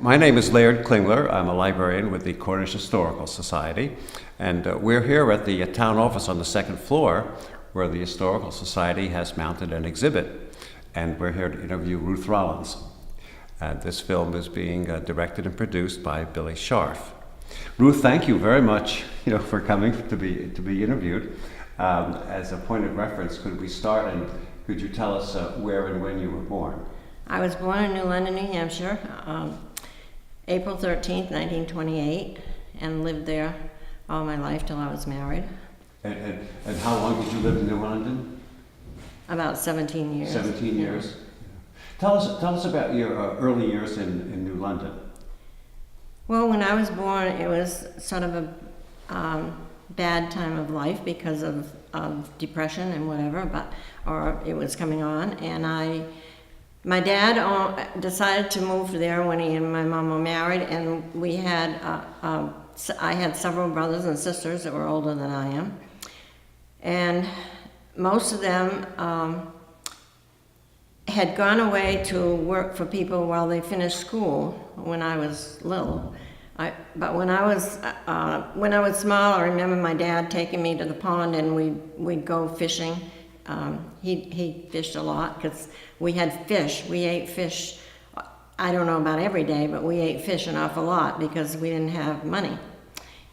My name is Laird Klingler. I'm a librarian with the Cornish Historical Society, and we're here at the town office on the second floor where the Historical Society has mounted an exhibit, and we're here to interview Ruth Rollins. This film is being directed and produced by Billy Scharf. Ruth, thank you very much for coming to be interviewed. As a point of reference, could we start and could you tell us where and when you were born? I was born in New London, New Hampshire, April 13th, 1928, and lived there all my life till I was married. And how long did you live in New London? About 17 years. 17 years? Tell us about your early years in New London. Well, when I was born, it was sort of a bad time of life because of depression and whatever, or it was coming on, and my dad decided to move there when he and my mom were married, and we had, I had several brothers and sisters that were older than I am, and most of them had gone away to work for people while they finished school when I was little. But when I was small, I remember my dad taking me to the pond and we'd go fishing. He fished a lot because we had fish. We ate fish, I don't know about every day, but we ate fish an awful lot because we didn't have money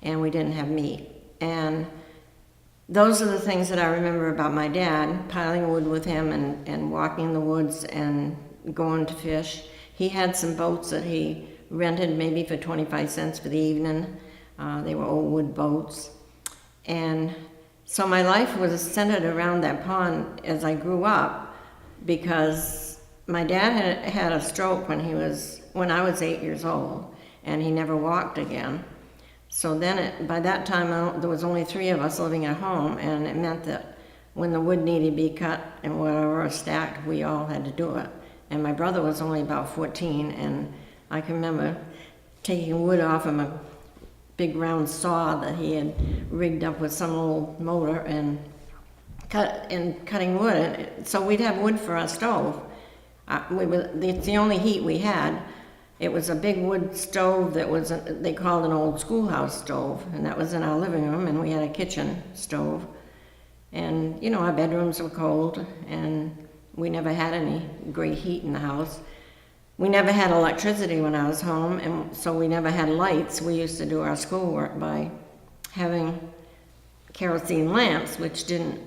and we didn't have meat. And those are the things that I remember about my dad, piling wood with him and walking in the woods and going to fish. He had some boats that he rented maybe for 25 cents for the evening. They were old wood boats. And so my life was centered around that pond as I grew up because my dad had a stroke when I was 8 years old, and he never walked again. So then by that time there was only 3 of us living at home, and it meant that when the wood needed to be cut and whatever stacked, we all had to do it. And my brother was only about 14, and I can remember taking wood off of a big round saw that he had rigged up with some old motor and cutting wood. So we'd have wood for our stove. It's the only heat we had. It was a big wood stove that was, they called an old schoolhouse stove, and that was in our living room, and we had a kitchen stove. And, our bedrooms were cold, and we never had any great heat in the house. We never had electricity when I was home, and so we never had lights. We used to do our schoolwork by having kerosene lamps, which didn't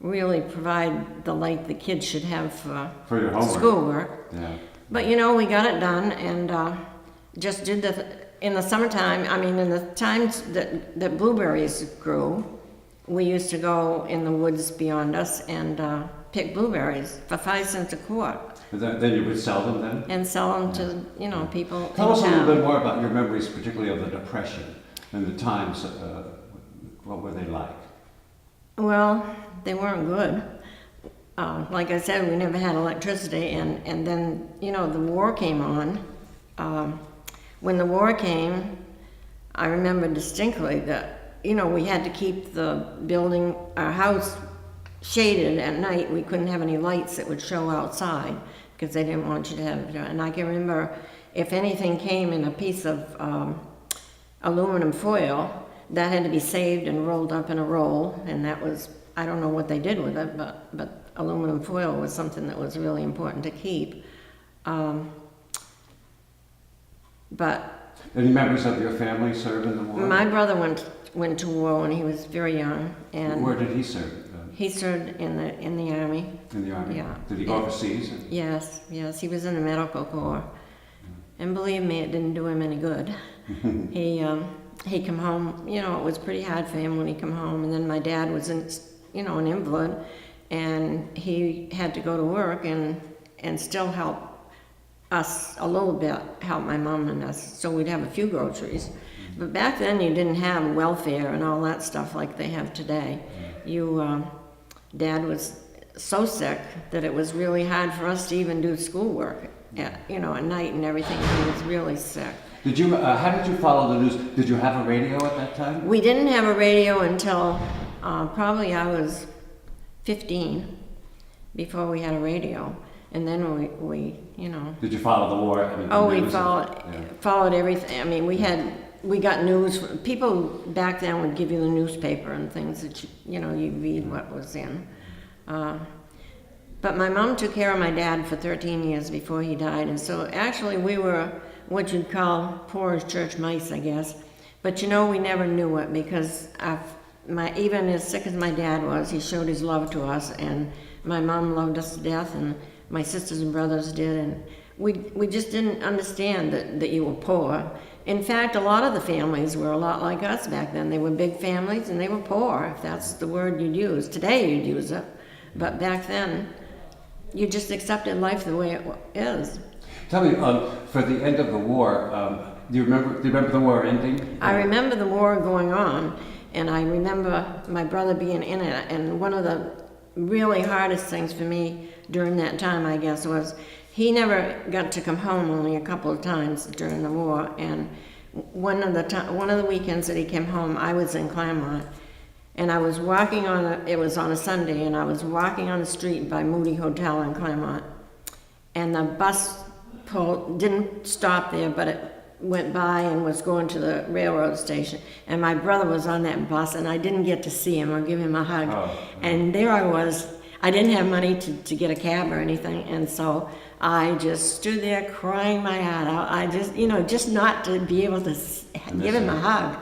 really provide the light the kids should have for your homework. Schoolwork. Yeah. But we got it done, and just did in the summertime. I mean, in the times that blueberries grew, we used to go in the woods beyond us and pick blueberries for 5 cents a quart. Then you would sell them then? And sell them to, people. Tell us a little bit more about your memories, particularly of the Depression and the times. What were they like? Well, they weren't good. Like I said, we never had electricity, and then, the war came on. When the war came, I remember distinctly that, we had to keep the building, our house, shaded at night. We couldn't have any lights that would show outside because they didn't want you to have, and I can remember if anything came in a piece of aluminum foil, that had to be saved and rolled up in a roll, and that was, I don't know what they did with it, but aluminum foil was something that was really important to keep. But any members of your family served in the war? My brother went to war when he was very young, and where did he serve? He served in the army. In the army? Yeah. Did he go overseas? Yes, he was in the medical corps. And believe me, it didn't do him any good. He come home, it was pretty hard for him when he come home, and then my dad was an invalid, and he had to go to work and still help us a little bit, help my mom and us, so we'd have a few groceries. But back then you didn't have welfare and all that stuff like they have today. Dad was so sick that it was really hard for us to even do schoolwork at night and everything. He was really sick. How did you follow the news? Did you have a radio at that time? We didn't have a radio until probably I was 15 before we had a radio. And then we you know. Did you follow the war? I mean, Oh, the we news? followed everything. I mean, we got news. People back then would give you the newspaper and things that you read what was in. But my mom took care of my dad for 13 years before he died, and so actually we were what you'd call poor as church mice, I guess. But we never knew it because even as sick as my dad was, he showed his love to us, and my mom loved us to death, and my sisters and brothers did, and we just didn't understand that you were poor. In fact, a lot of the families were a lot like us back then. They were big families and they were poor, if that's the word you'd use. Today you'd use it, but back then you just accepted life the way it is. Tell me, for the end of the war, do you remember the war ending? I remember the war going on, and I remember my brother being in it, and one of the really hardest things for me during that time, I guess, was he never got to come home, only a couple of times during the war, and one of the weekends that he came home, I was in Claremont, and I was walking it was on a Sunday, and I was walking on the street by Moody Hotel in Claremont, and the bus didn't stop there, but it went by and was going to the railroad station, and my brother was on that bus, and I didn't get to see him or give him a hug. And there I was. I didn't have money to get a cab or anything, and so I just stood there crying my heart out. I just, just not to be able to give him a hug,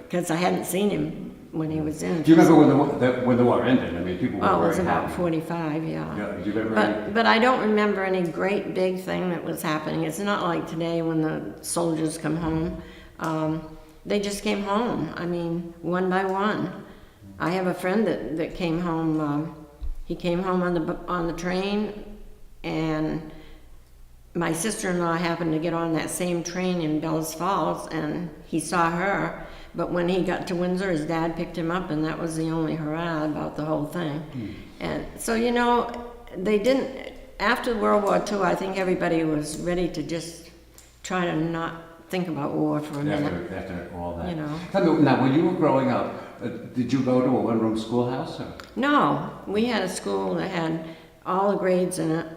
because I hadn't seen him when he was in. Do you remember when the war ended? I mean, people were it was very about happy. 45, yeah. Do you remember But I don't remember any great big thing that was happening. It's not like today when the soldiers come home. They just came home, I mean, one by one. I have a friend that came home. He came home on the train, and my sister-in-law happened to get on that same train in Bells Falls, and he saw her. But when he got to Windsor, his dad picked him up, and that was the only hurrah about the whole thing. And so, they didn't, after World War II, I think everybody was ready to just try to not think about war for a minute. After all that. Tell me, now, when you were growing up, did you go to a one-room schoolhouse? Or? No, we had a school that had all the grades in it.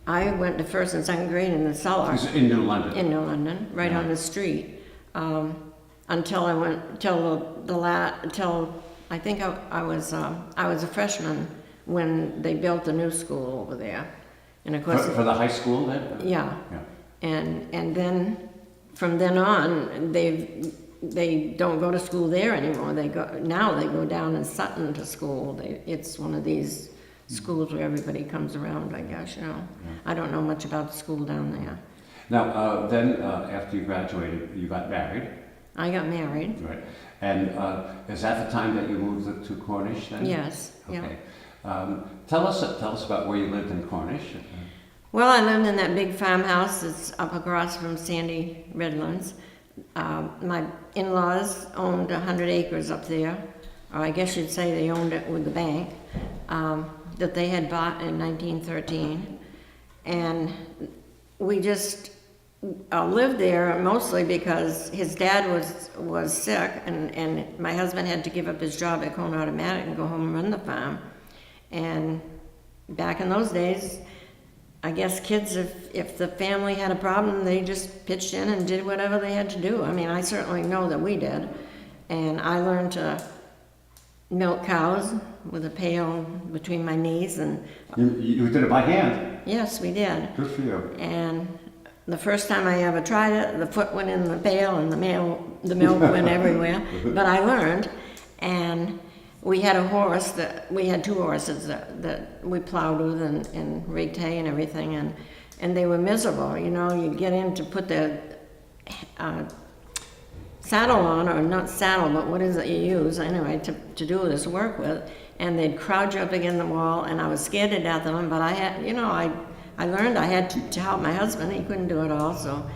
I went to first and second grade in the cellar. In New London? In New London, right on the street. Until I went, until I think I was a freshman when they built a new school over there. And of course... For the high school then? Yeah. And then, from then on, they don't go to school there anymore. Now they go down in Sutton to school. It's one of these schools where everybody comes around, I guess, I don't know much about the school down there. Now, then after you graduated, you got married. I got married. Right. And is that the time that you moved to Cornish then? Yes. Okay. Yeah. Tell us about where you lived in Cornish. Well, I lived in that big farmhouse that's up across from Sandy Redlands. My in-laws owned 100 acres up there, or I guess you'd say they owned it with the bank, that they had bought in 1913. And we just lived there mostly because his dad was sick, and my husband had to give up his job at Cone Automatic and go home and run the farm. And back in those days, I guess kids, if the family had a problem, they just pitched in and did whatever they had to do. I mean, I certainly know that we did. And I learned to milk cows with a pail between my knees. And you did it by hand? Yes, we did. Good for you. And the first time I ever tried it, the foot went in the pail and the milk went everywhere. But I learned, and we had we had two horses that we plowed with and raked hay and everything, and they were miserable. You'd get in to put the saddle on, or not saddle, but what is it you use anyway to do this work with, and they'd crowd you up against the wall, and I was scared to death of them, but I had, I learned I had to help my husband. He couldn't do it all, so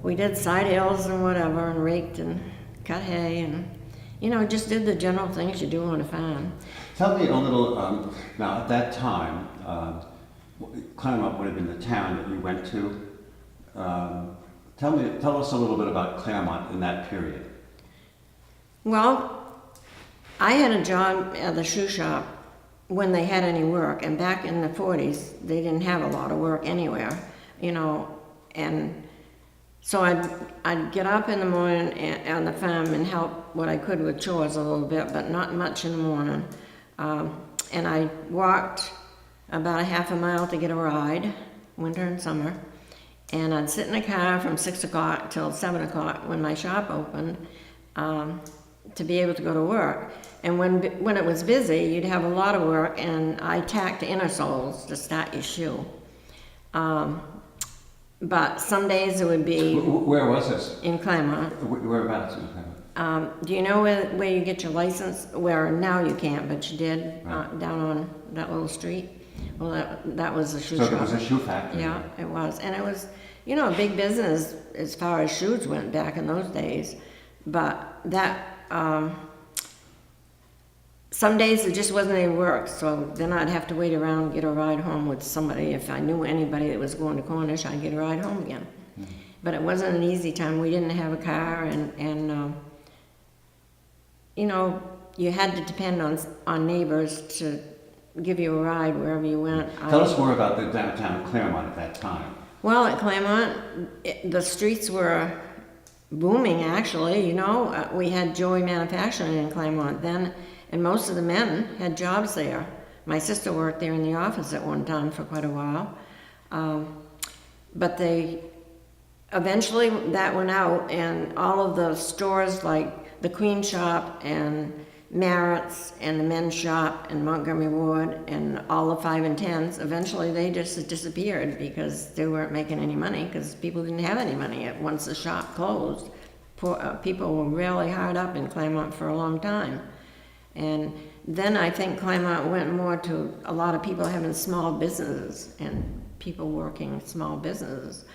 we did side hills and whatever, and raked and cut hay, and just did the general things you do on a farm. Tell me a little, now at that time, Claremont would have been the town that you went to. Tell us a little bit about Claremont in that period. Well, I had a job at the shoe shop when they had any work. And back in the 40s, they didn't have a lot of work anywhere, and so I'd get up in the morning on the farm and help what I could with chores a little bit, but not much in the morning. And I walked about a half a mile to get a ride, winter and summer. And I'd sit in a car from 6 o'clock till 7 o'clock when my shop opened, to be able to go to work. And when it was busy, you'd have a lot of work, and I tacked inner soles to start your shoe. But some days it would be... Where was this? In Claremont. Whereabouts in Claremont? Do you know where you get your license? Where now you can't, but you did, Right. down on that little street. Well, that was a shoe So shop. it was a shoe factory? Yeah, it was. And it was, a big business as far as shoes went back in those days. But that, some days there just wasn't any work, so then I'd have to wait around and get a ride home with somebody. If I knew anybody that was going to Cornish, I'd get a ride home again. Mm-hmm. But it wasn't an easy time. We didn't have a car, and you had to depend on neighbors to give you a ride wherever you went. Tell us more about the downtown Claremont at that time. Well, at Claremont, the streets were booming, actually. We had Joey Manufacturing in Claremont then, and most of the men had jobs there. My sister worked there in the office at one time for quite a while. But eventually that went out, and all of the stores like the Queen Shop and Marritt's and the Men's Shop and Montgomery Ward and all the 5 and 10s, eventually they just disappeared because they weren't making any money, because people didn't have any money once the shop closed. People were really hard up in Claremont for a long time. And then I think Claremont went more to a lot of people having small businesses and people working small businesses.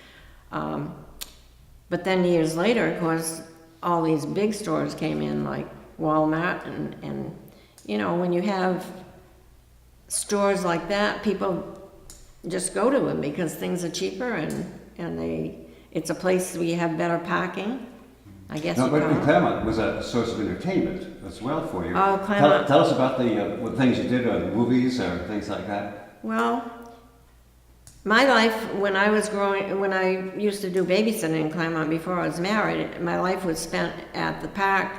But then years later, of course, all these big stores came in, like Walmart, and when you have stores like that, people just go to them because things are cheaper, and it's a place where you have better parking, I guess. No, but Claremont was a source of entertainment as well for you. Oh, Claremont. Tell us about the things you did, movies or things like that. Well, my life, when I used to do babysitting in Claremont before I was married, my life was spent at the park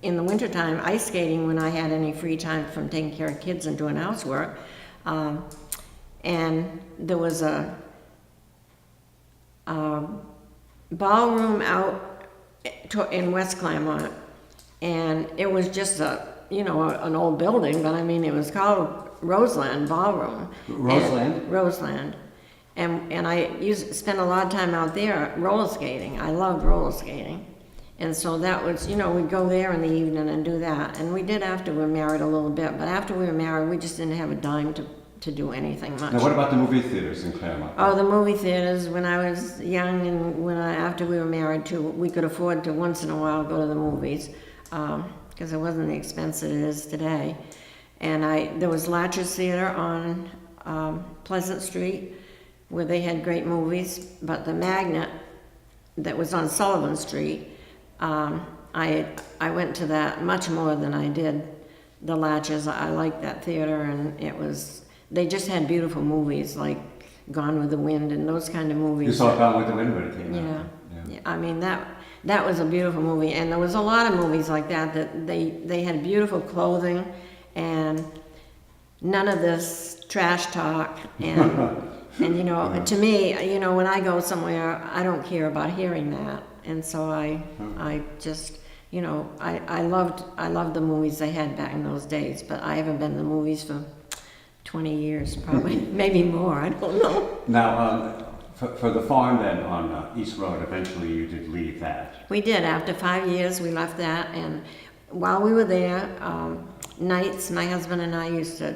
in the wintertime, ice skating when I had any free time from taking care of kids and doing housework. And there was a ballroom out in West Claremont, and it was just an old building, but it was called Roseland Ballroom. Roseland? Roseland. And I spent a lot of time out there roller skating. I loved roller skating. And so that was, we'd go there in the evening and do that. And we did after we were married a little bit, but after we were married, we just didn't have a dime to do anything much. Now what about the movie theaters in Claremont? Oh, the movie theaters, when I was young and after we were married too, we could afford to once in a while go to the movies, because it wasn't the expense that it is today. And there was Latcher's Theater on Pleasant Street, where they had great movies, but the Magnet that was on Sullivan Street, I went to that much more than I did the Latches. I liked that theater, and they just had beautiful movies like Gone with the Wind and those kind of movies. You saw Gone with the Wind when it came out. Yeah. That was a beautiful movie, and there was a lot of movies like that they had beautiful clothing and none of this trash talk and and to me, when I go somewhere, I don't care about hearing that. And so I just, I loved the movies they had back in those days, but I haven't been to the movies for 20 years, probably, maybe more, I don't know. Now, for the farm then on East Road, eventually you did leave that. We did. After 5 years, we left that, and while we were there, nights, my husband and I used to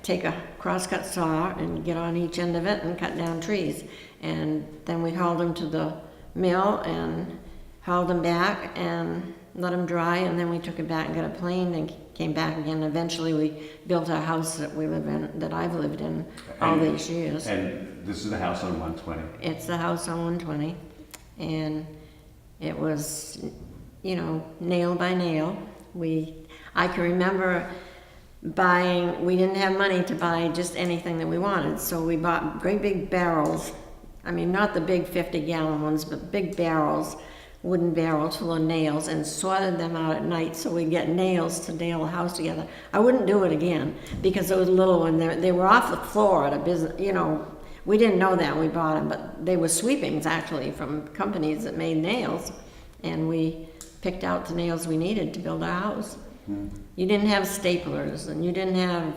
take a crosscut saw and get on each end of it and cut down trees. And then we hauled them to the mill and hauled them back and let them dry, and then we took it back and got a plane and came back again. Eventually we built our house that we live in, that I've lived in all these years. And this is the house on 120? It's the house on 120, and it was, nail by nail. I can remember we didn't have money to buy just anything that we wanted, so we bought great big barrels. I mean, not the big 50-gallon ones, but big barrels, wooden barrels full of nails, and sorted them out at night so we'd get nails to nail a house together. I wouldn't do it again because it was little and they were off the floor at a business, you know. We didn't know that when we bought them, but they were sweepings actually from companies that made nails, and we picked out the nails we needed to build our house. You didn't have staplers, and you didn't have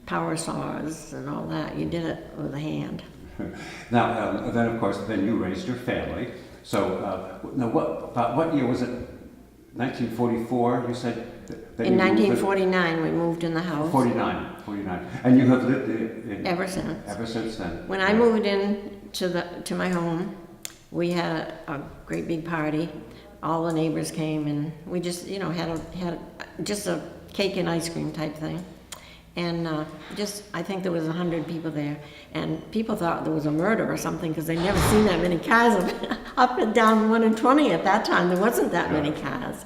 power saws and all that. You did it with a hand. Now, then of course, then you raised your family. So, now what year was it? 1944, you said? In 1949, we moved in the house. 49. And you have lived in Ever since. Ever since then. When I moved in to my home, we had a great big party. All the neighbors came, and we just, you know, had just a cake and ice cream type thing. And I think there was 100 people there, and people thought there was a murder or something because they'd never seen that many cars up and down 1 and 20 at that time. There wasn't that many cars.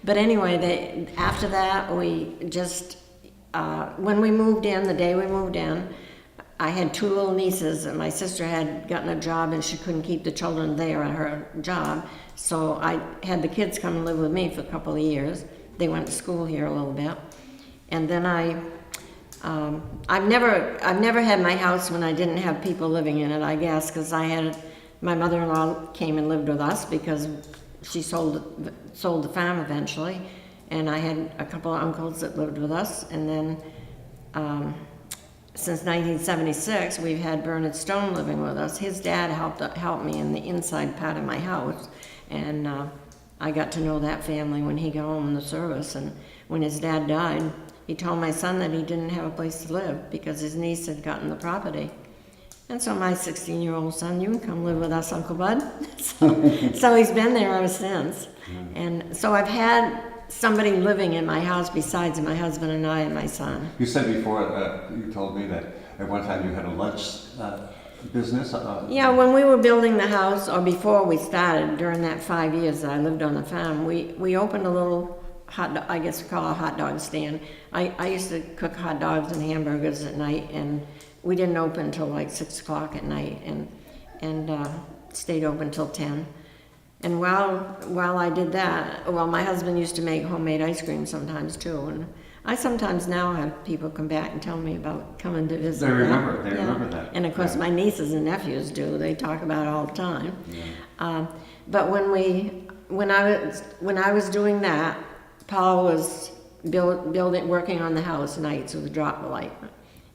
But anyway, after that, we just, when we moved in, the day we moved in, I had 2 little nieces, and my sister had gotten a job and she couldn't keep the children there at her job. So I had the kids come and live with me for a couple of years. They went to school here a little bit. And then I've never had my house when I didn't have people living in it, I guess, because my mother-in-law came and lived with us because she sold the farm eventually, and I had a couple of uncles that lived with us, and then since 1976 we've had Bernard Stone living with us. His dad helped me in the inside part of my house, and I got to know that family when he got home in the service. And when his dad died, he told my son that he didn't have a place to live because his niece had gotten the property. And so my 16-year-old son, you can come live with us, Uncle Bud. So he's been there ever since. And so I've had somebody living in my house besides my husband and I and my son. You said before, you told me that at one time you had a lunch business. Yeah, when we were building the house, or before we started, during that 5 years that I lived on the farm, we opened a little I guess we call it a hot dog stand. I used to cook hot dogs and hamburgers at night, and we didn't open until like 6 o'clock at night, and stayed open till 10. And while I did that, well, my husband used to make homemade ice cream sometimes too, and I sometimes now have people come back and tell me about coming to visit. They remember that. And of course, my nieces and nephews do. They talk about it all the time. Yeah. But when I was doing that, Paul was working on the house nights with a drop light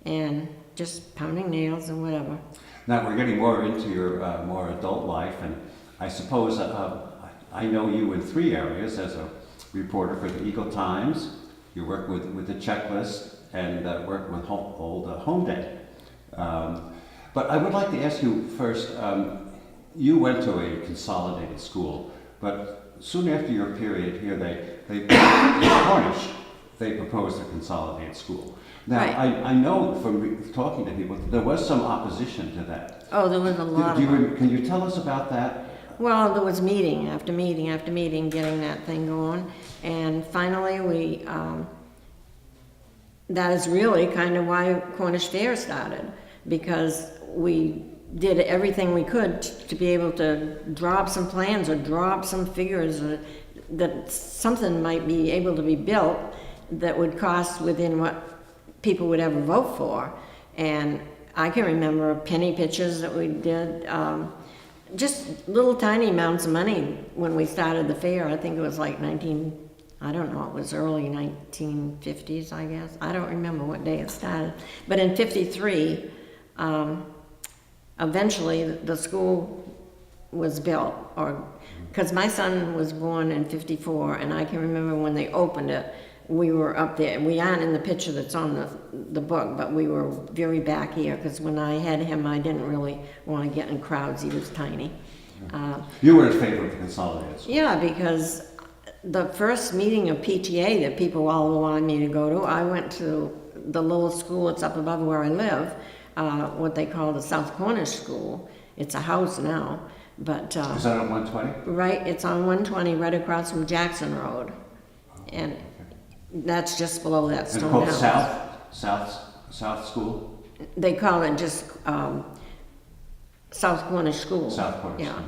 and just pounding nails and whatever. Now we're getting more into your more adult life, and I suppose I know you in 3 areas as a reporter for the Eagle Times. You work with the checklist and work with Old Home Day. But I would like to ask you first, you went to a consolidated school, but soon after your period here, in Cornish, they proposed a consolidated school. Now, right. I know from talking to people, there was some opposition to that. Oh, there was a lot. Can you tell us about that? Well, there was meeting after meeting after meeting getting that thing going. And finally that is really kind of why Cornish Fair started, because we did everything we could to be able to draw up some plans or draw up some figures that something might be able to be built that would cost within what people would ever vote for. And I can remember penny pitches that we did, just little tiny amounts of money when we started the fair. I think it was like it was early 1950s, I guess. I don't remember what day it started. But in 53, eventually the school was built, because my son was born in 54, and I can remember when they opened it, we were up there. We aren't in the picture that's on the book, but we were very back here, because when I had him, I didn't really want to get in crowds. He was tiny. You were in favor of the consolidated school. Yeah, because the first meeting of PTA that people all wanted me to go to, I went to the little school that's up above where I live, what they call the South Cornish School. It's a house now, but... Is that on 120? Right, it's on 120, right across from Jackson Road. And That's just below that Is it stone called house. South School? They call it just South Cornish School. South Cornish. Yeah,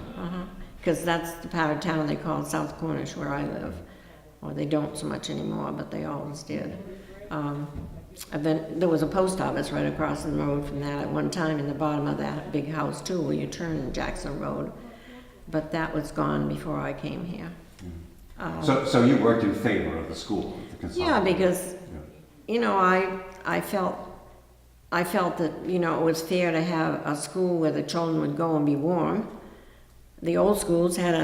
because that's the part of town they call South Cornish where I live. Or they don't so much anymore, but they always did. And then there was a post office right across the road from that at one time in the bottom of that big house too, where you turn Jackson Road. But that was gone before I came here. So you worked in favor of the school, the Consolidation? Yeah, because, you know, I felt that, you know, it was fair to have a school where the children would go and be warm. The old schools had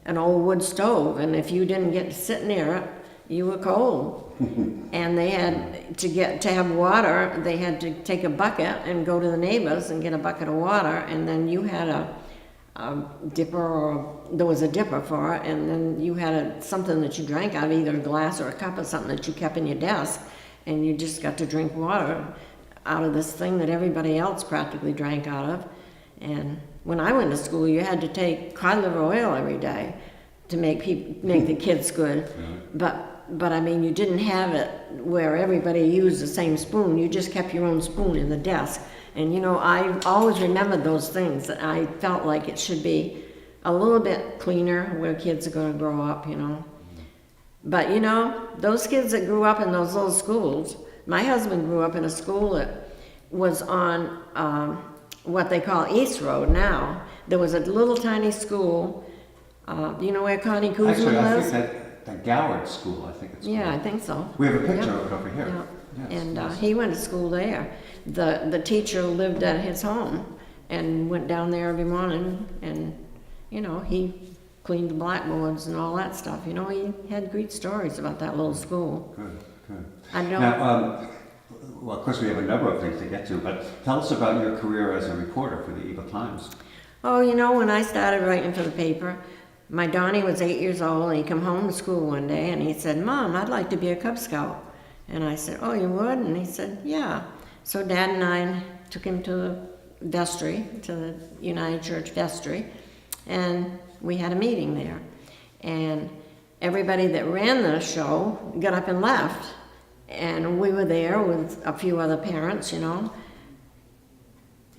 an old wood stove, and if you didn't get to sit near it, you were cold. And they had to have water, they had to take a bucket and go to the neighbors and get a bucket of water, and then you had a dipper, or there was a dipper for it, and then you had something that you drank out of, either a glass or a cup or something that you kept in your desk, and you just got to drink water out of this thing that everybody else practically drank out of. And when I went to school, you had to take cod liver oil every day to make the kids good. But I mean, you didn't have it where everybody used the same spoon. You just kept your own spoon in the desk. And you know, I always remembered those things. I felt like it should be a little bit cleaner where kids are going to grow up, you know. But you know, those kids that grew up in those little schools, my husband grew up in a school that was on what they call East Road now. There was a little tiny school. You know where Connie Kuzma Actually, I lives? think the Goward School, I think it's called. Yeah, I think so. We have a picture Yeah. of it over here. Yeah. Yes, And yes. he went to school there. The teacher lived at his home and went down there every morning, and you know, he cleaned the blackboards and all that stuff. You know, he had great stories about that little school. Good, good. I know. Now, well, of course, we have a number of things to get to, but tell us about your career as a reporter for the Eagle Times. Oh, you know, when I started writing for the paper, my Donnie was 8 years old, and he come home from school one day, and he said, "Mom, I'd like to be a Cub Scout." And I said, "Oh, you would?" And he said, "Yeah." So Dad and I took him to the vestry, to the United Church vestry, and we had a meeting there. And everybody that ran the show got up and left. And we were there with a few other parents, you know.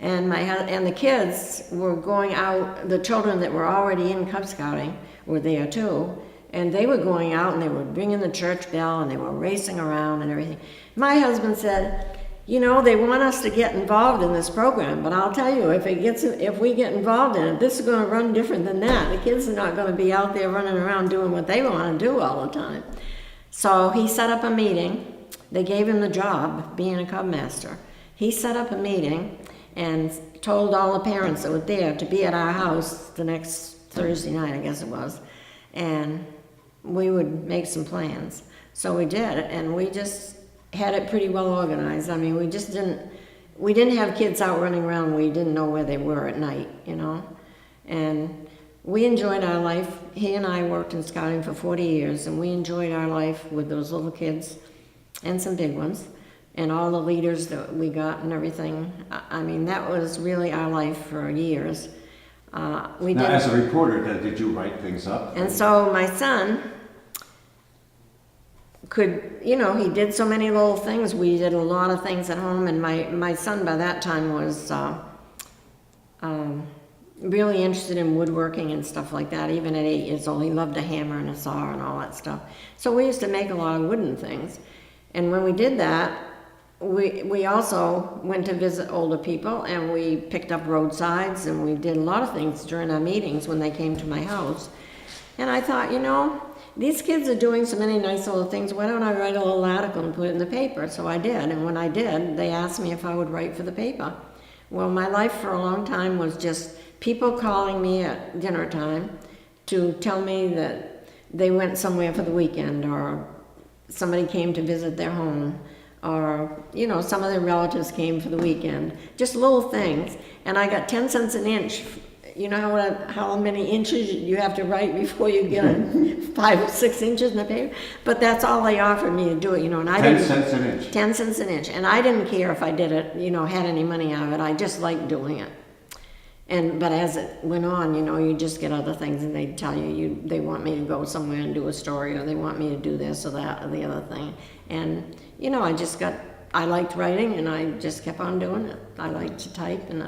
And the kids were going out, the children that were already in Cub Scouting were there too. And they were going out and they were ringing the church bell and they were racing around and everything. My husband said, "You know, they want us to get involved in this program, but I'll tell you, if we get involved in it, this is going to run different than that. The kids are not going to be out there running around doing what they want to do all the time." So he set up a meeting. They gave him the job, being a Cub Master. He set up a meeting and told all the parents that were there to be at our house the next Thursday night, I guess it was, and we would make some plans. So we did, and we just had it pretty well organized. I mean, we didn't have kids out running around. We didn't know where they were at night, you know. And we enjoyed our life. He and I worked in scouting for 40 years, and we enjoyed our life with those little kids and some big ones, and all the leaders that we got and everything. I mean, that was really our life for years. Now, as a reporter, did you write things up? And so my son could, you know, he did so many little things. We did a lot of things at home, and my son by that time was really interested in woodworking and stuff like that. Even at 8 years old, he loved a hammer and a saw and all that stuff. So we used to make a lot of wooden things. And when we did that, we also went to visit older people, and we picked up roadsides, and we did a lot of things during our meetings when they came to my house. And I thought, you know, these kids are doing so many nice little things. Why don't I write a little article and put it in the paper? So I did, and when I did, they asked me if I would write for the paper. Well, my life for a long time was just people calling me at dinner time to tell me that they went somewhere for the weekend, or somebody came to visit their home, or, you know, some of their relatives came for the weekend. Just little things. And I got 10 cents an inch. You know how many inches you have to write before you get 5 or 6 inches in the paper? But that's all they offered me to do it, you know. And I 10 cents an inch? 10 cents an inch. And I didn't care if I did it, you know, had any money out of it. I just liked doing it. But as it went on, you just get other things, and they tell they want me to go somewhere and do a story, or they want me to do this or that or the other thing. And, I liked writing, and I just kept on doing it. I liked to type, and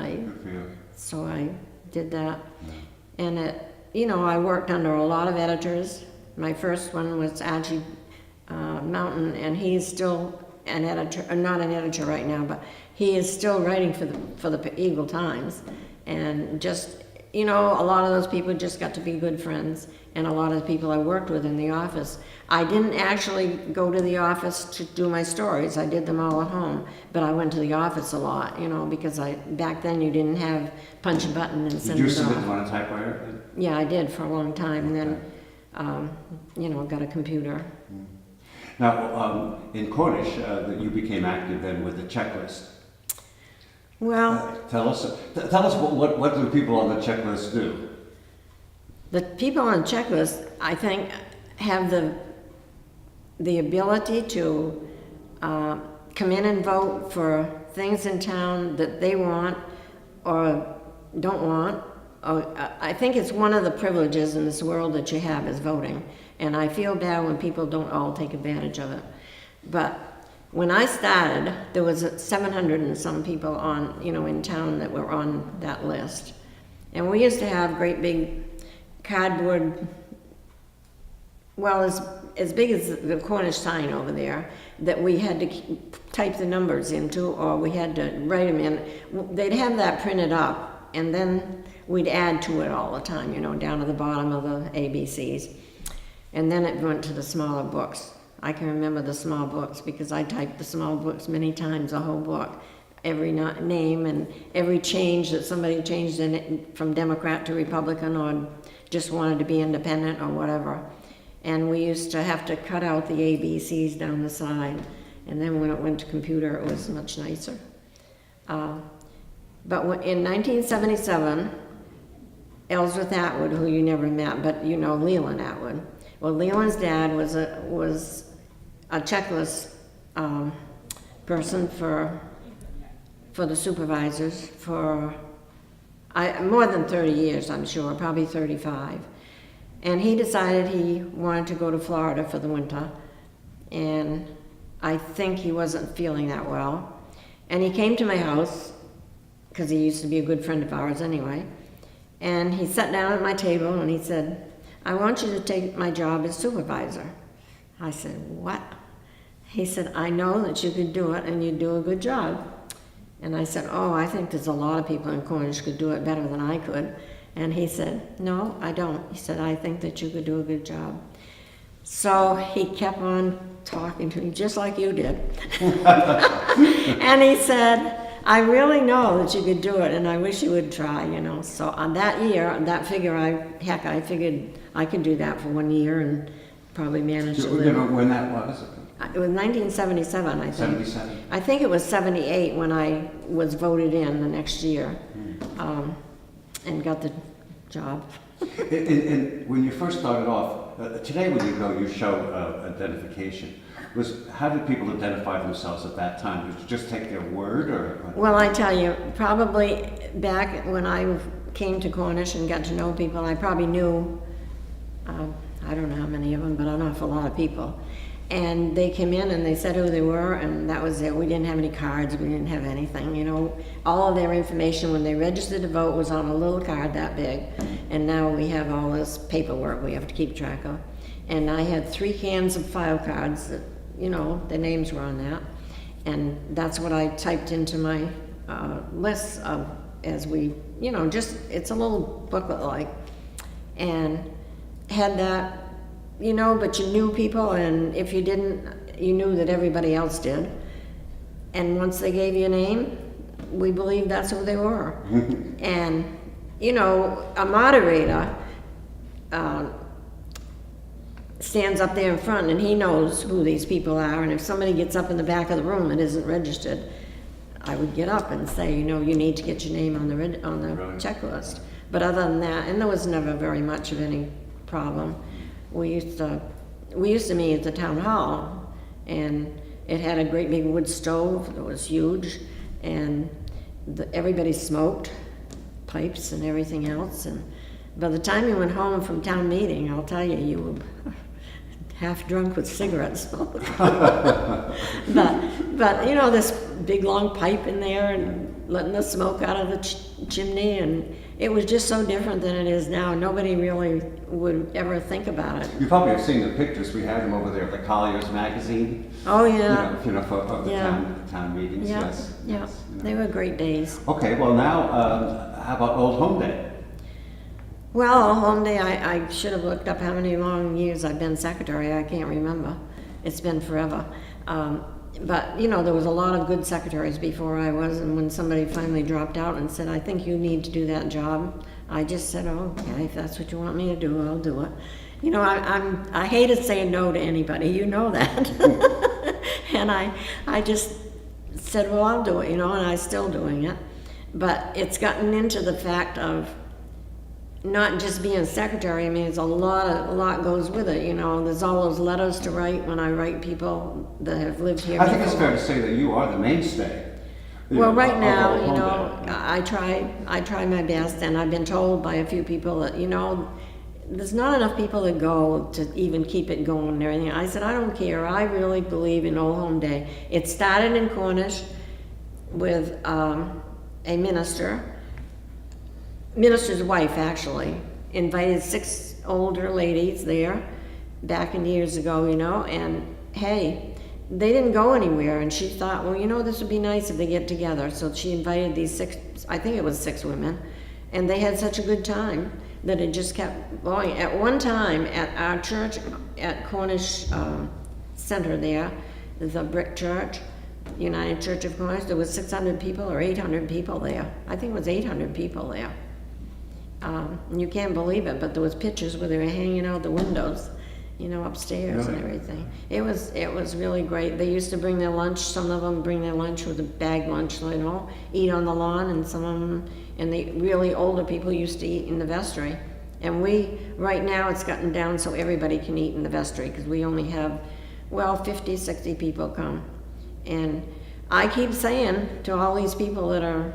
so I did that. Yeah. And I worked under a lot of editors. My first one was Aggie Mountain, and he is still an editor, not an editor right now, but he is still writing for the Eagle Times. And just, a lot of those people just got to be good friends, and a lot of the people I worked with in the office. I didn't actually go to the office to do my stories. I did them all at home, but I went to the office a lot, because back then you didn't have punch a button and send it off. Did you submit on a typewriter? Yeah, I did for a long time, and then, got a computer. Now, in Cornish, you became active then with the checklist. Well, tell us what do people on the checklist do? The people on the checklist, I think, have the ability to come in and vote for things in town that they want or don't want. I think it's one of the privileges in this world that you have is voting, and I feel bad when people don't all take advantage of it. But when I started, there was 700 and some people in town that were on that list. And we used to have great big cardboard, well, as big as the Cornish sign over there, that we had to type the numbers into, or we had to write them in. They'd have that printed up, and then we'd add to it all the time, down to the bottom of the ABCs. And then it went to the smaller books. I can remember the small books because I typed the small books many times, the whole book, every name and every change that somebody changed in it from Democrat to Republican or just wanted to be independent or whatever. And we used to have to cut out the ABCs down the side. And then when it went to computer, it was much nicer. But in 1977, Ellsworth Atwood, who you never met, but Leland Atwood. Well, Leland's dad was a checklist person for the supervisors for more than 30 years, I'm sure, probably 35. And he decided he wanted to go to Florida for the winter, and I think he wasn't feeling that well. And he came to my house, because he used to be a good friend of ours anyway, and he sat down at my table and he said, "I want you to take my job as supervisor." I said, "What?" He said, "I know that you could do it and you do a good job." And I said, "Oh, I think there's a lot of people in Cornish could do it better than I could." And he said, "No, I don't." He said, "I think that you could do a good job." So he kept on talking to me just like you did. And he said, "I really know that you could do it, and I wish you would try, So on that year, that figure, I figured I could do that for 1 year and probably manage to live. Do you remember when that was? It was 1977, I think. 77? I think it was 78 when I was voted in the next year and got the job. And when you first started off, today when you go, you show identification. How did people identify themselves at that time? Did you just take their word, or? Well, I tell you, probably back when I came to Cornish and got to know people, I probably knew, I don't know how many of them, but an awful lot of people. And they came in and they said who they were, and that was it. We didn't have any cards, we didn't have anything, All of their information when they registered to vote was on a little card that big. And now we have all this paperwork we have to keep track of. And I had 3 cans of file cards that, the names were on that. And that's what I typed into my lists of, as we, it's a little booklet like. And had that, but you knew people, and if you didn't, you knew that everybody else did. And once they gave you a name, we believed that's who they were. And, a moderator stands up there in front, and he knows who these people are, and if somebody gets up in the back of the room and isn't registered, I would get up and say, you need to get your name on the checklist. But other than that, and there was never very much of any problem. We used to meet at the town hall, and it had a great big wood stove that was huge, and everybody smoked pipes and everything else. And by the time you went home from town meeting, I'll tell you, you were half drunk with cigarette smoke. but you know, this big long pipe in there and letting the smoke out of the chimney, and it was just so different than it is now. Nobody really would ever think about it. You probably have seen the pictures. We had them over there at the Collier's magazine. Oh yeah. Of the town meetings. Yeah. Yes. Yeah. Yes, They were great days. Okay. Well, now how about Old Home Day? Well, Home Day, I should have looked up how many long years I've been secretary. I can't remember. It's been forever. But, you know, there was a lot of good secretaries before I was, and when somebody finally dropped out and said, I think you need to do that job, I just said, oh, okay, if that's what you want me to do, I'll do it. You know, I hated saying no to anybody, you know that. And I just said, well, I'll do it, you know, and I'm still doing it. But it's gotten into the fact of not just being secretary. I mean, it's a lot goes with it, you know. There's all those letters to write when I write people that have lived here. I think it's fair to say that you are the mainstay. Well, right now, you know, I try my best, and I've been told by a few people that, you know, there's not enough people that go to even keep it going and everything. I said, I don't care. I really believe in Old Home Day. It started in Cornish with a minister's wife, actually, invited 6 older ladies there back in years ago, you know, and hey, they didn't go anywhere, and she thought, well, you know, this would be nice if they get together. So she invited these 6, I think it was 6 women, and they had such a good time that it just kept going. At one time, at our church, at Cornish Center there, the brick church, United Church of Cornish, there was 600 people or 800 people there. I think it was 800 people there. And you can't believe it, but there was pictures where they were hanging out the windows, you know, upstairs and everything. It was really great. They used to bring their lunch. Some of them bring their lunch with a bag lunch, you know, eat on the lawn, and some of them, and the really older people used to eat in the vestry. And right now it's gotten down so everybody can eat in the vestry, because we only have, well, 50, 60 people come. And I keep saying to all these people that are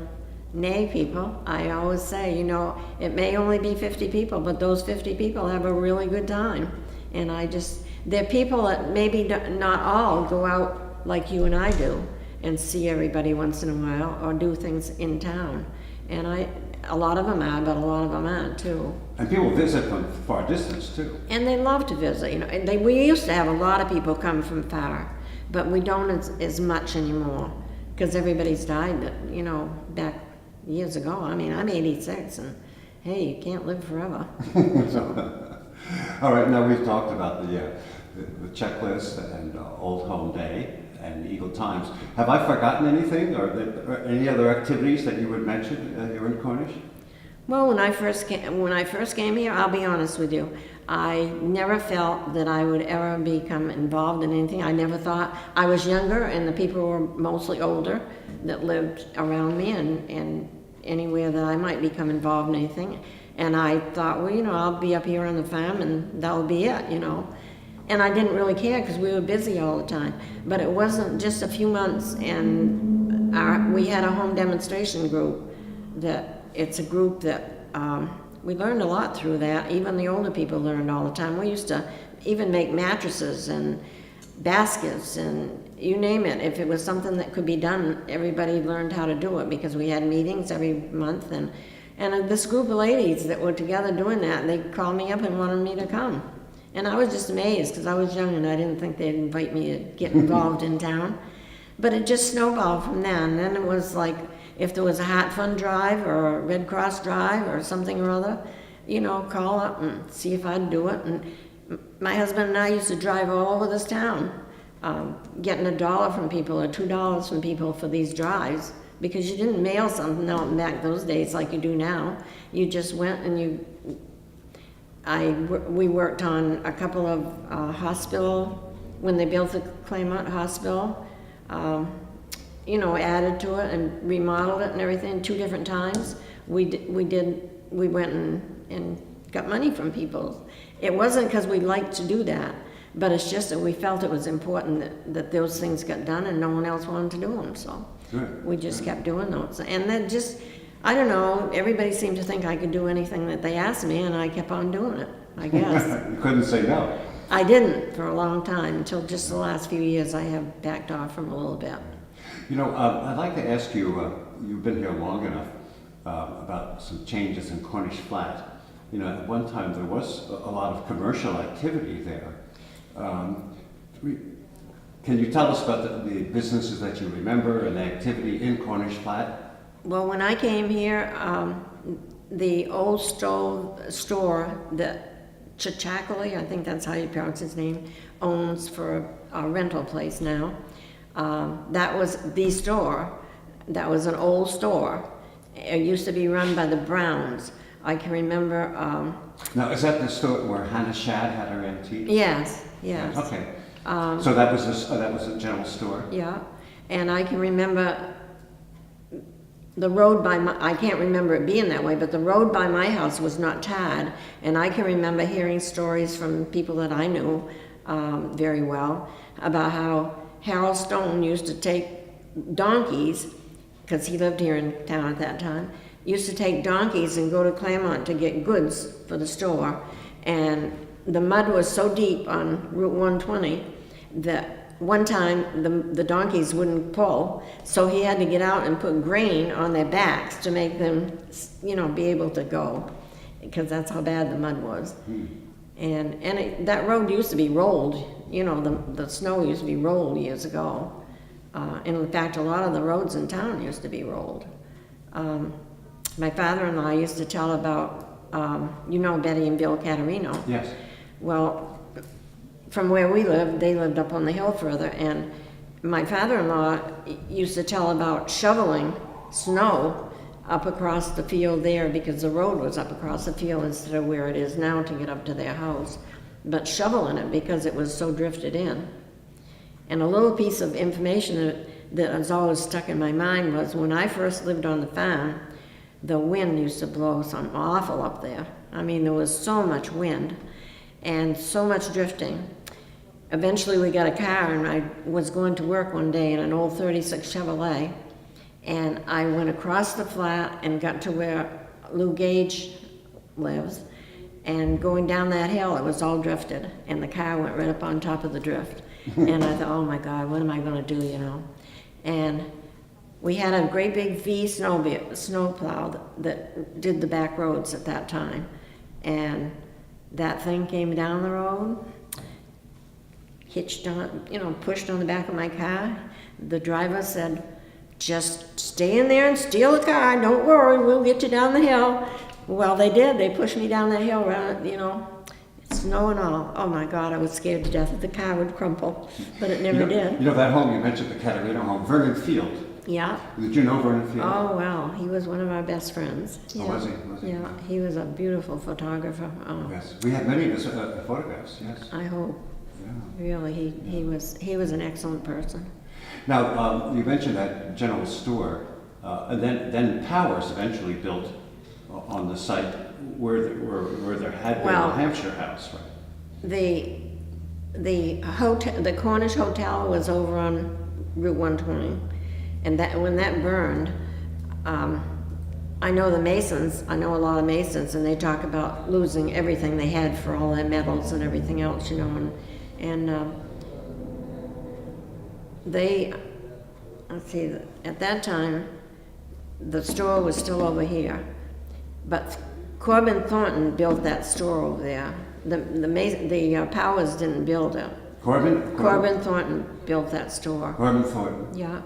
nay people, I always say, you know, it may only be 50 people, but those 50 people have a really good time. And they're people that maybe not all go out like you and I do and see everybody once in a while or do things in town. And a lot of them are, but a lot of them aren't too. And people visit from far distance too. And they love to visit, you know. And we used to have a lot of people come from far, but we don't as much anymore, because everybody's died, you know, back years ago. I mean, I'm 86, and hey, you can't live forever. So. All right, now we've talked about the checklist and Old Home Day and Eagle Times. Have I forgotten anything, or any other activities that you would mention here in Cornish? Well, when I first came here, I'll be honest with you, I never felt that I would ever become involved in anything. I never thought. I was younger, and the people were mostly older that lived around me and anywhere that I might become involved in anything. And I thought, well, you know, I'll be up here on the farm, and that'll be it, you know. And I didn't really care, because we were busy all the time. But it wasn't just a few months, and we had a home demonstration group. It's a group that we learned a lot through that. Even the older people learned all the time. We used to even make mattresses and baskets and you name it. If it was something that could be done, everybody learned how to do it, because we had meetings every month. And this group of ladies that were together doing that, they called me up and wanted me to come. And I was just amazed, because I was young and I didn't think they'd invite me to get involved in town. But it just snowballed from then. And then it was like, if there was a Heart Fund drive or a Red Cross drive or something or other, you know, call up and see if I'd do it. And my husband and I used to drive all over this town, getting $1 from people or $2 from people for these drives, because you didn't mail something out back those days like you do now. You just went and we worked on a couple of hospital, when they built the Claremont hospital, you know, added to it and remodeled it and everything 2 different times. We went and got money from people. It wasn't because we liked to do that, but it's just that we felt it was important that those things got done, and no one else wanted to do them. So we just kept doing those. And then just I don't know, everybody seemed to think I could do anything that they asked me, and I kept on doing it, I guess. You couldn't say no. I didn't for a long time, until just the last few years I have backed off from a little bit. You know, I'd like to ask you, you've been here long enough, about some changes in Cornish Flat. You know, at one time there was a lot of commercial activity there. Can you tell us about the businesses that you remember and the activity in Cornish Flat? Well, when I came here, the old store that Chichakali, I think that's how you pronounce his name, owns for a rental place now. That was the store. That was an old store. It used to be run by the Browns. I can remember. Now, is that the store where Hannah Shad had her antiques? Yes, yes. Okay. So that was a general store. Yeah, and I can remember the road by my, I can't remember it being that way, but the road by my house was not tarred, and I can remember hearing stories from people that I knew very well about how Harold Stone used to take donkeys, because he lived here in town at that time, used to take donkeys and go to Claremont to get goods for the store, and the mud was so deep on Route 120 that one time the donkeys wouldn't pull, so he had to get out and put grain on their backs to make them, you know, be able to go, because that's how bad the mud was. And that road used to be rolled, you know, the snow used to be rolled years ago. And in fact, a lot of the roads in town used to be rolled. My father-in-law used to tell about, you know, Betty and Bill Caterino. Yes. Well, from where we lived, they lived up on the hill further, and my father-in-law used to tell about shoveling snow up across the field there, because the road was up across the field instead of where it is now to get up to their house, but shoveling it because it was so drifted in. And a little piece of information that has always stuck in my mind was when I first lived on the farm, the wind used to blow something awful up there. I mean, there was so much wind and so much drifting. Eventually we got a car, and I was going to work one day in an old 36 Chevrolet, and I went across the flat and got to where Lou Gage lives, and going down that hill, it was all drifted, and the car went right up on top of the drift. And I thought, oh my God, what am I gonna do, you know? And we had a great big V snow plow that did the back roads at that time, and that thing came down the road, hitched on, you know, pushed on the back of my car. The driver said, just stay in there and steal the car, don't worry, we'll get you down the hill. Well, they did, they pushed me down that hill, you know, snow and all. Oh my God, I was scared to death that the car would crumple, but it never did. You know that home, you mentioned the Caterino home, Vernon Field. Yeah. Did you know Vernon Field? Oh, well, he was one of our best friends. Yeah. Oh, was he? Yeah, he was a beautiful photographer. Oh. Yes, we have many of his photographs, yes. I hope. Yeah. Really, he was an excellent person. Now, you mentioned that general store, and then Powers eventually built on the site where there had been a Hampshire house, right? The Cornish Hotel was over on Route 120, and that when that burned, I know the Masons. I know a lot of Masons, and they talk about losing everything they had for all their metals and everything else, you know, and they, let's see, at that time, the store was still over here, but Corbin Thornton built that store over there. The Powers didn't build it. Corbin Thornton built that store. Corbin Thornton. Yeah,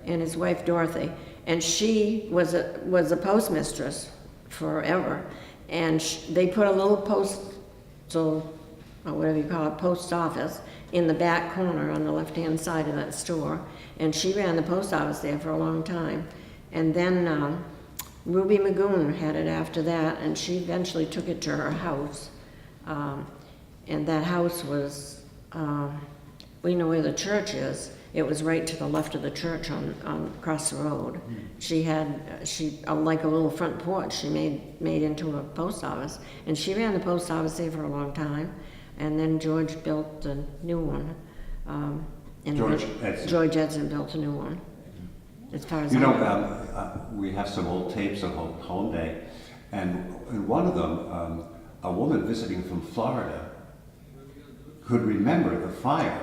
and his wife Dorothy, and she was a postmistress forever, and they put a little postal, or whatever you call it, post office in the back corner on the left-hand side of that store, and she ran the post office there for a long time. And then Ruby Magoon had it after that, and she eventually took it to her house. And that house was, we know where the church is. It was right to the left of the church on across the road. She had like a little front porch she made into a post office, and she ran the post office there for a long time. And then George built a new one. George Edson built a new one. as far as You I know, know. we have some old tapes of Home Day, and in one of them, a woman visiting from Florida could remember the fire.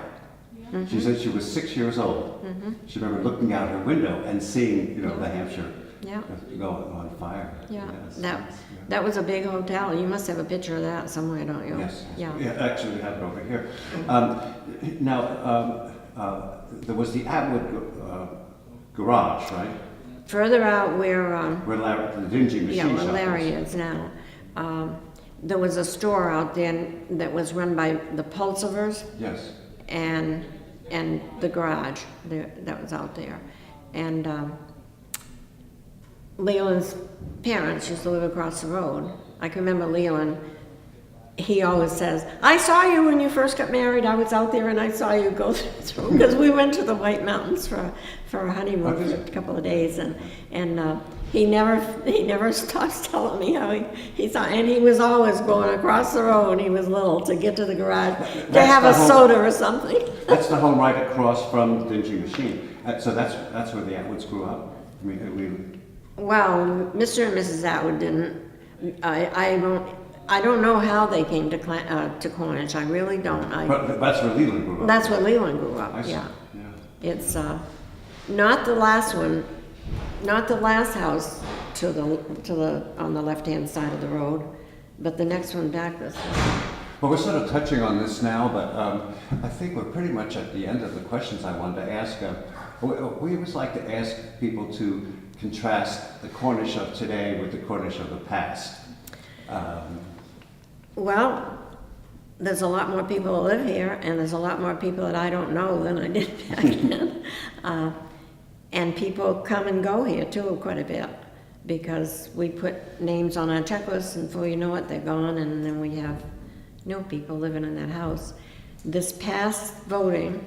Mm-hmm. She said she was 6 years old. Mm-hmm. She remembered looking out her window and seeing, the Hampshire Yeah. go on fire. Yeah, Yes, that was a big hotel. You must have a picture of that somewhere, don't you? Yes. Yeah. Yeah, actually, we have it over here. There was the Atwood garage, right? Further out where, Where the dingy machine yeah, where shop Larry was. is now, there was a store out there that was run by the Pulsivers Yes. and the garage that was out there. And Leland's parents used to live across the road. I can remember Leland, he always says, I saw you when you first got married. I was out there and I saw you go through, because we went to the White Mountains for a honeymoon for a couple of days, and he never stops telling me how he saw, and he was always going across the road when he was little to get to the garage to have a soda or something. That's the home right across from the dingy machine. So that's where the Atwoods grew up. I mean, Well, Mr. and Mrs. Atwood didn't. I don't know how they came to Cornish. I really don't. but that's where Leland grew up. That's where Leland grew up. I see. Yeah. It's not the last one, not the last house to the on the left-hand side of the road, but the next one back this way. Well, we're sort of touching on this now, but I think we're pretty much at the end of the questions I wanted to ask. We always like to ask people to contrast the Cornish of today with the Cornish of the past. Well, there's a lot more people that live here, and there's a lot more people that I don't know than I did back then. And people come and go here too quite a bit, because we put names on our checklist, and before you know it, they're gone, and then we have new people living in that house. This past voting,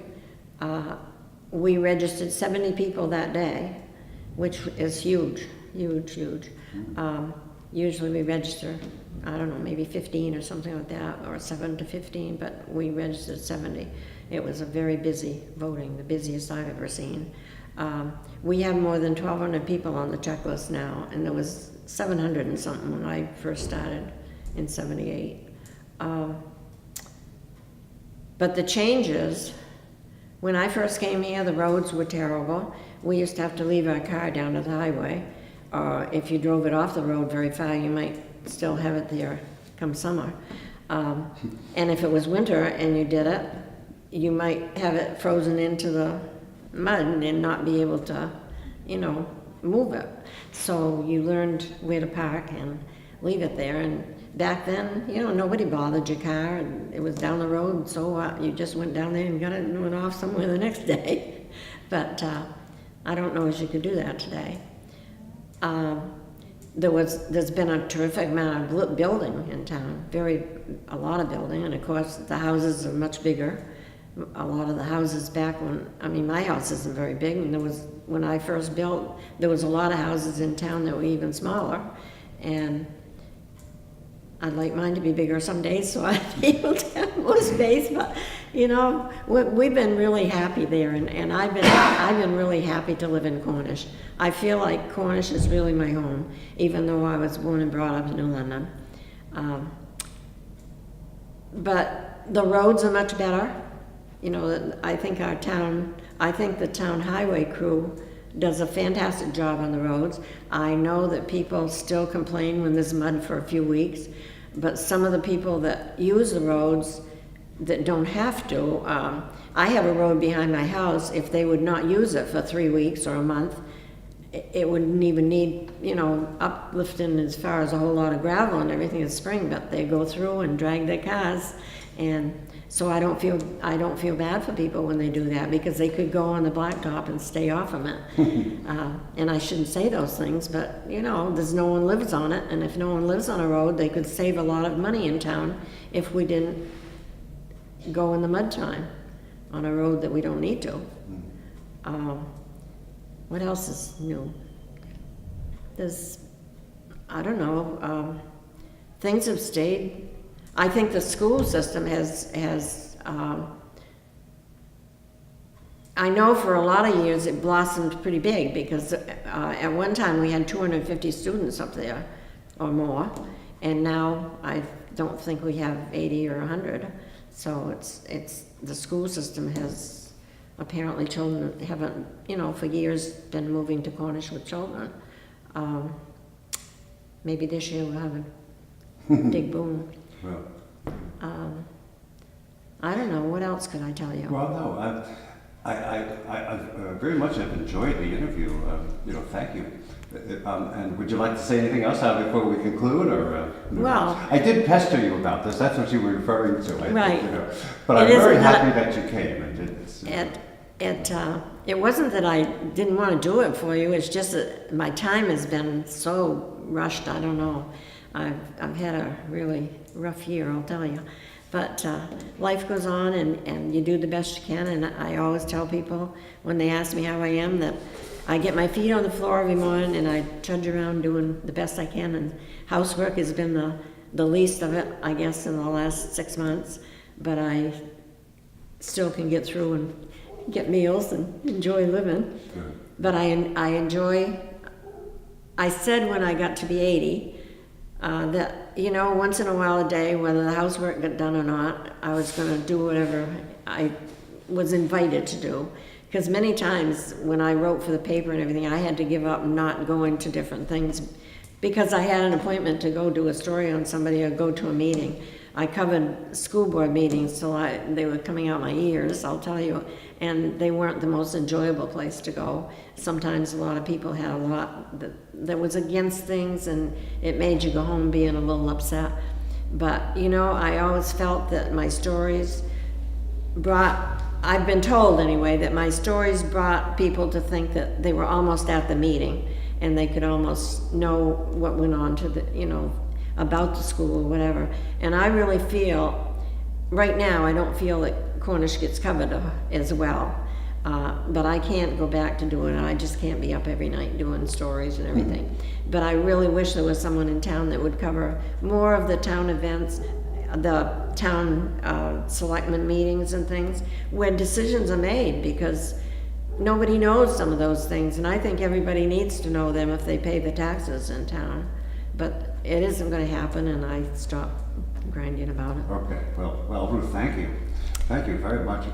we registered 70 people that day, which is huge, huge, huge. Usually we register, I don't know, maybe 15 or something like that, or 7 to 15, but we registered 70. It was a very busy voting, the busiest I've ever seen. We have more than 1,200 people on the checklist now, and there was 700 and something when I first started in '78. But the changes, when I first came here, the roads were terrible. We used to have to leave our car down at the highway. If you drove it off the road very far, you might still have it there come summer. And if it was winter and you did it, you might have it frozen into the mud and not be able to, move it. So you learned where to park and leave it there. And back then, nobody bothered your car, and it was down the road, and so what? You just went down there and got it and went off somewhere the next day. But I don't know if you could do that today. There's been a terrific amount of building in town, a lot of building, and of course the houses are much bigger. A lot of the houses back my house isn't very big, and when I first built, there was a lot of houses in town that were even smaller, and I'd like mine to be bigger some days so I'd be able to have more space, but we've been really happy there, and I've been really happy to live in Cornish. I feel like Cornish is really my home, even though I was born and brought up in New London. But the roads are much better. I think the town highway crew does a fantastic job on the roads. I know that people still complain when there's mud for a few weeks, but some of the people that use the roads that don't have to, I have a road behind my house. If they would not use it for 3 weeks or a month, it wouldn't even need, uplifting as far as a whole lot of gravel and everything in spring, but they go through and drag their cars, and so I don't feel bad for people when they do that, because they could go on the blacktop and stay off of it. And I shouldn't say those things, but there's no one lives on it, and if no one lives on a road, they could save a lot of money in town if we didn't go in the mud time on a road that we don't need to. What else is new? I don't know, things have stayed. I think the school system has I know for a lot of years it blossomed pretty big because at one time we had 250 students up there or more, and now I don't think we have 80 or 100. So it's the school system has apparently children haven't, for years been moving to Cornish with children. Maybe this year we'll have a big boom. Well, I don't know, what else could I tell you? well, no, I very much have enjoyed the interview. Thank you. And would you like to say anything else before we conclude, or? Well, I did pester you about this. That's what you were referring to. Right. But I'm It very isn't happy that- that you came and did this. It wasn't that I didn't want to do it for you, it's just that my time has been so rushed, I don't know. I've had a really rough year, I'll tell you. But life goes on, and you do the best you can, and I always tell people when they ask me how I am that I get my feet on the floor every morning and I trudge around doing the best I can, and housework has been the least of it, I guess, in the last 6 months, but I still can get through and get meals and enjoy living. Good. But I said when I got to be 80, that, once in a while a day, whether the housework got done or not, I was going to do whatever I was invited to do. Because many times when I wrote for the paper and everything, I had to give up not going to different things because I had an appointment to go do a story on somebody or go to a meeting. I covered school board meetings till they were coming out my ears, I'll tell you, and they weren't the most enjoyable place to go. Sometimes a lot of people had a lot that was against things, and it made you go home being a little upset. But, I always felt that my stories I've been told anyway, that my stories brought people to think that they were almost at the meeting, and they could almost know what went on about the school or whatever. And I really feel, right now, I don't feel that Cornish gets covered as well. But I can't go back to doing it. I just can't be up every night doing stories and everything. But I really wish there was someone in town that would cover more of the town events, the town selectmen meetings and things, where decisions are made, because nobody knows some of those things, and I think everybody needs to know them if they pay the taxes in town. But it isn't going to happen, and I stopped grinding about it. Okay. Well, Ruth, thank you. Thank you very much.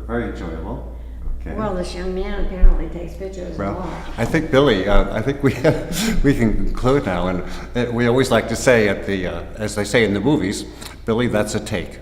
Very enjoyable. Okay. Well, this young man apparently takes pictures a Well, lot. I think, Billy, I think we can conclude now. And we always like to say as they say in the movies, Billy, that's a take.